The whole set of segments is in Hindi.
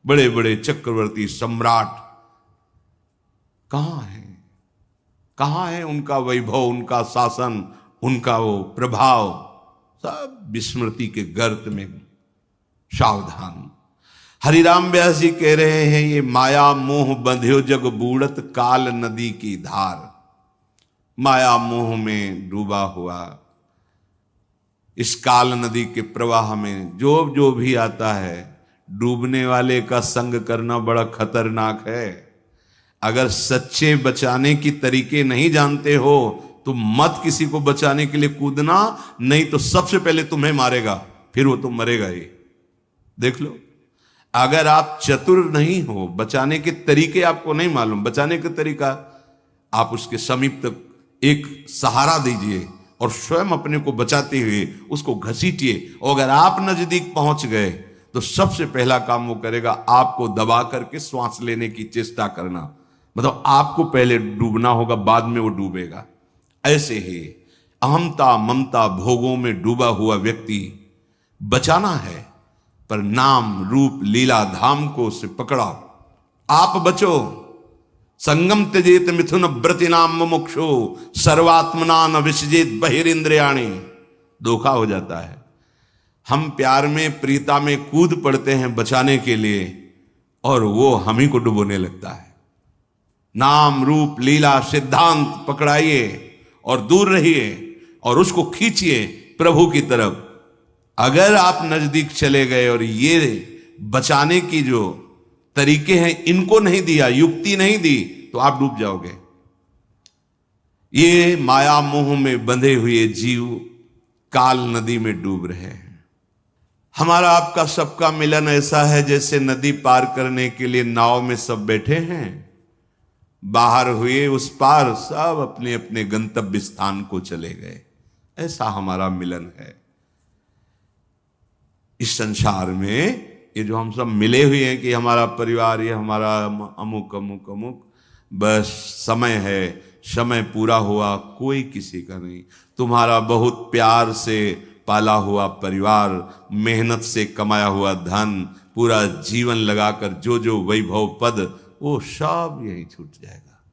बड़े बड़े चक्रवर्ती सम्राट कहाँ हैं? कहाँ है उनका वैभव, उनका शासन, उनका वो प्रभाव? सब विस्मृति के गर्त में। सावधान। हरिराम व्यास जी कह रहे हैं, ये माया मोह बंध्यो जग बूढ़त काल नदी की धार। माया मोह में डूबा हुआ इस काल नदी के प्रवाह में जो भी आता है, डूबने वाले का संग करना बड़ा खतरनाक है। अगर सच्चे बचाने की तरीके नहीं जानते हो तो मत किसी को बचाने के लिए कूदना, नहीं तो सबसे पहले तुम्हें मारेगा, फिर वो तुम मरेगा ही। देख लो, अगर आप चतुर नहीं हो, बचाने के तरीके आपको नहीं मालूम, बचाने का तरीका, आप उसके समीप तक एक सहारा दीजिए और स्वयं अपने को बचाते हुए उसको घसीटिए। और अगर आप नजदीक पहुंच गए तो सबसे पहला काम वो करेगा, आपको दबा करके श्वास लेने की चेष्टा करना। मतलब आपको पहले डूबना होगा, बाद में वो डूबेगा। ऐसे ही अहमता ममता भोगों में डूबा हुआ व्यक्ति बचाना है, पर नाम रूप लीला धाम को उसे पकड़ा। आप बचो। संगम त्यजेत मिथुन व्रति नाम मुमुक्षु सर्वात्मना न विसजेत बहिरिंद्रियाणि। धोखा हो जाता है। हम प्यार में प्रीता में कूद पड़ते हैं बचाने के लिए, और वो हम ही को डुबोने लगता है। नाम रूप लीला सिद्धांत पकड़ाइए और दूर रहिए और उसको खींचिए प्रभु की तरफ। अगर आप नजदीक चले गए और ये बचाने की जो तरीके हैं इनको नहीं दिया, युक्ति नहीं दी, तो आप डूब जाओगे। ये माया मोह में बंधे हुए जीव काल नदी में डूब रहे हैं। हमारा आपका सबका मिलन ऐसा है जैसे नदी पार करने के लिए नाव में सब बैठे हैं, बाहर हुए उस पार सब अपने अपने गंतव्य स्थान को चले गए। ऐसा हमारा मिलन है। इस संसार में ये जो हम सब मिले हुए हैं कि हमारा परिवार, ये हमारा अमुक अमुक अमुक, बस समय है, समय पूरा हुआ, कोई किसी का नहीं। तुम्हारा बहुत प्यार से पाला हुआ परिवार, मेहनत से कमाया हुआ धन, पूरा जीवन लगाकर जो वैभव पद, वो सब यहीं छूट जाएगा।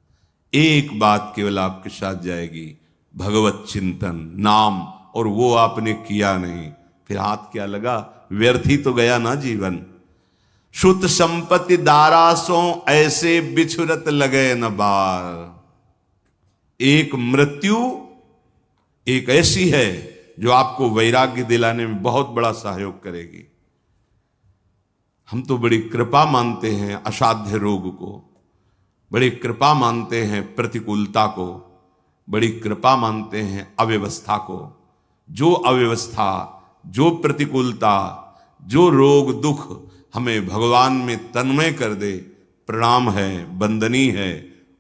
एक बात केवल आपके साथ जाएगी, भगवत चिंतन नाम, और वो आपने किया नहीं, फिर हाथ क्या लगा, व्यर्थ ही तो गया ना जीवन। शुद्ध संपत्ति दारासों ऐसे बिछुरत लगे न बार। एक मृत्यु एक ऐसी है जो आपको वैराग्य दिलाने में बहुत बड़ा सहयोग करेगी। हम तो बड़ी कृपा मानते हैं असाध्य रोग को, बड़ी कृपा मानते हैं प्रतिकूलता को, बड़ी कृपा मानते हैं अव्यवस्था को। जो अव्यवस्था, जो प्रतिकूलता, जो रोग दुख हमें भगवान में तन्मय कर दे, प्रणाम है, वंदनीय है।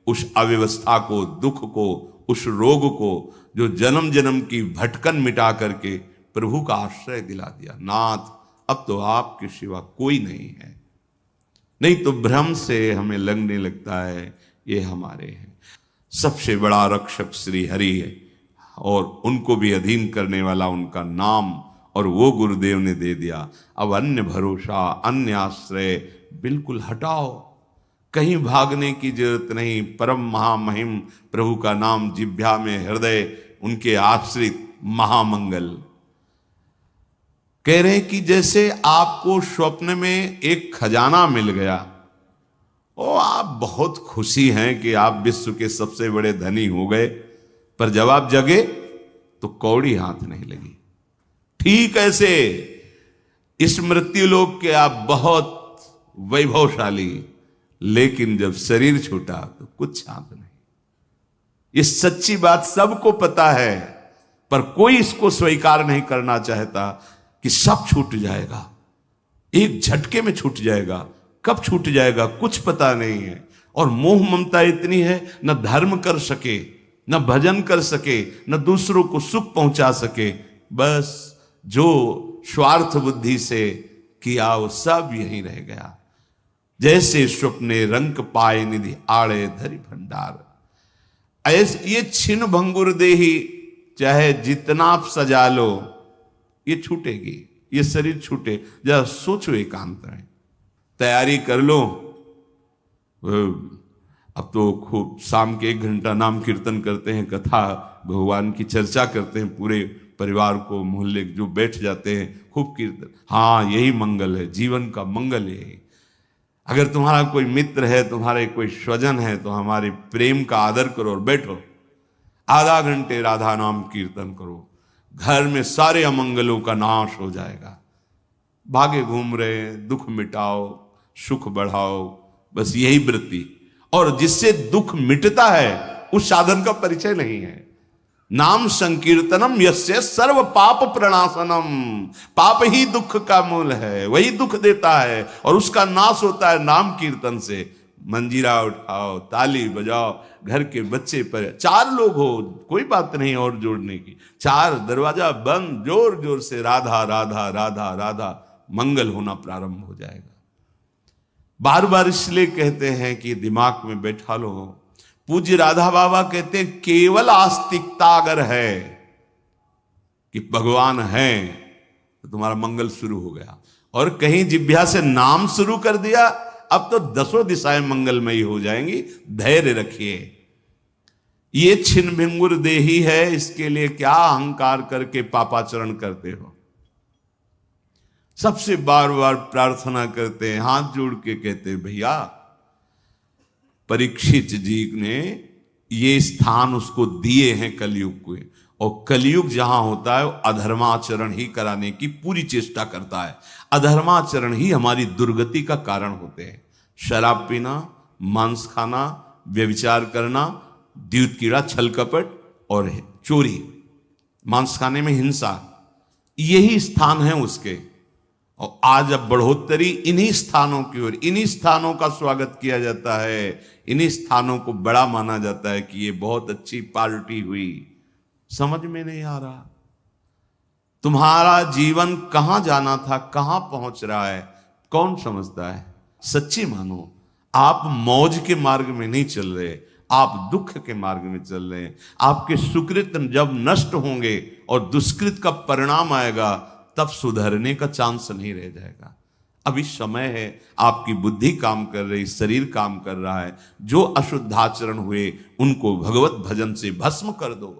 उस अव्यवस्था को, दुख को, उस रोग को, जो जन्म जन्म की भटकन मिटा करके प्रभु का आश्रय दिला दिया। नाथ, अब तो आपके सिवा कोई नहीं है। नहीं तो भ्रम से हमें लगने लगता है ये हमारे हैं। सबसे बड़ा रक्षक श्री हरि है, और उनको भी अधीन करने वाला उनका नाम, और वो गुरुदेव ने दे दिया। अब अन्य भरोसा, अन्य आश्रय बिल्कुल हटाओ, कहीं भागने की जरूरत नहीं। परम महामहिम प्रभु का नाम जिह्वा में, हृदय उनके आश्रित, महामंगल। कह रहे कि जैसे आपको स्वप्न में एक खजाना मिल गया, ओ आप बहुत खुशी हैं कि आप विश्व के सबसे बड़े धनी हो गए, पर जब आप जगे तो कौड़ी हाथ नहीं लगी। ठीक ऐसे इस मृत्यु लोक के आप बहुत वैभवशाली, लेकिन जब शरीर छूटा तो कुछ हाथ नहीं। ये सच्ची बात सबको पता है, पर कोई इसको स्वीकार नहीं करना चाहता कि सब छूट जाएगा, एक झटके में छूट जाएगा। कब छूट जाएगा कुछ पता नहीं है। और मोह ममता इतनी है, न धर्म कर सके, न भजन कर सके, न दूसरों को सुख पहुंचा सके। बस जो स्वार्थ बुद्धि से किया वो सब यहीं रह गया। जैसे स्वप्ने रंक पाए निधि आड़े धरि भंडार। ऐसे ये छिन्न भंगुर देही, चाहे जितना आप सजा लो, ये छूटेगी, ये शरीर छूटे। जरा सोचो एकांत में, तैयारी कर लो। अब तो खूब शाम के 1 घंटा नाम कीर्तन करते हैं, कथा भगवान की चर्चा करते हैं, पूरे परिवार को मोहल्ले जो बैठ जाते हैं, खूब कीर्तन। हाँ, यही मंगल है, जीवन का मंगल है। अगर तुम्हारा कोई मित्र है, तुम्हारे कोई स्वजन है, तो हमारे प्रेम का आदर करो और बैठो, आधा घंटे राधा नाम कीर्तन करो, घर में सारे अमंगलों का नाश हो जाएगा। भागे घूम रहे, दुख मिटाओ, सुख बढ़ाओ, बस यही वृत्ति। और जिससे दुख मिटता है उस साधन का परिचय नहीं है। नाम संकीर्तनम यस्य सर्व पाप प्रणाशनम। पाप ही दुख का मूल है, वही दुख देता है और उसका नाश होता है नाम कीर्तन से। मंजीरा उठाओ, ताली बजाओ, घर के बच्चे पर 4 लोग हो, कोई बात नहीं और जोड़ने की, 4 दरवाजा बंद, जोर जोर से राधा राधा राधा राधा, मंगल होना प्रारंभ हो जाएगा। बार बार इसलिए कहते हैं कि दिमाग में बैठा लो। पूज्य राधा बाबा कहते हैं केवल आस्तिकता अगर है कि भगवान है तो तुम्हारा मंगल शुरू हो गया। और कहीं जिह्वा से नाम शुरू कर दिया, अब तो 10 दिशाएं मंगलमयी हो जाएंगी। धैर्य रखिए। ये छिन्न भिंगुर देही है, इसके लिए क्या अहंकार करके पापाचरण करते हो। सबसे बार बार प्रार्थना करते हैं, हाथ जोड़ के कहते हैं, भैया परीक्षित जी ने ये स्थान उसको दिए हैं कलयुग को, और कलयुग जहां होता है वो अधर्माचरण ही कराने की पूरी चेष्टा करता है। अधर्माचरण ही हमारी दुर्गति का कारण होते हैं। शराब पीना, मांस खाना, व्यभिचार करना, द्यूत कीड़ा, छल कपट और चोरी, मांस खाने में हिंसा, यही स्थान है उसके। और आज अब बढ़ोतरी इन्हीं स्थानों की ओर, इन्हीं स्थानों का स्वागत किया जाता है, इन्हीं स्थानों को बड़ा माना जाता है कि ये बहुत अच्छी पार्टी हुई। समझ में नहीं आ रहा तुम्हारा जीवन कहां जाना था, कहां पहुंच रहा है, कौन समझता है। सच्ची मानो, आप मौज के मार्ग में नहीं चल रहे, आप दुख के मार्ग में चल रहे हैं। आपके सुकृत जब नष्ट होंगे और दुष्कृत का परिणाम आएगा, तब सुधरने का चांस नहीं रह जाएगा। अभी समय है, आपकी बुद्धि काम कर रही, शरीर काम कर रहा है। जो अशुद्धाचरण हुए उनको भगवत भजन से भस्म कर दो।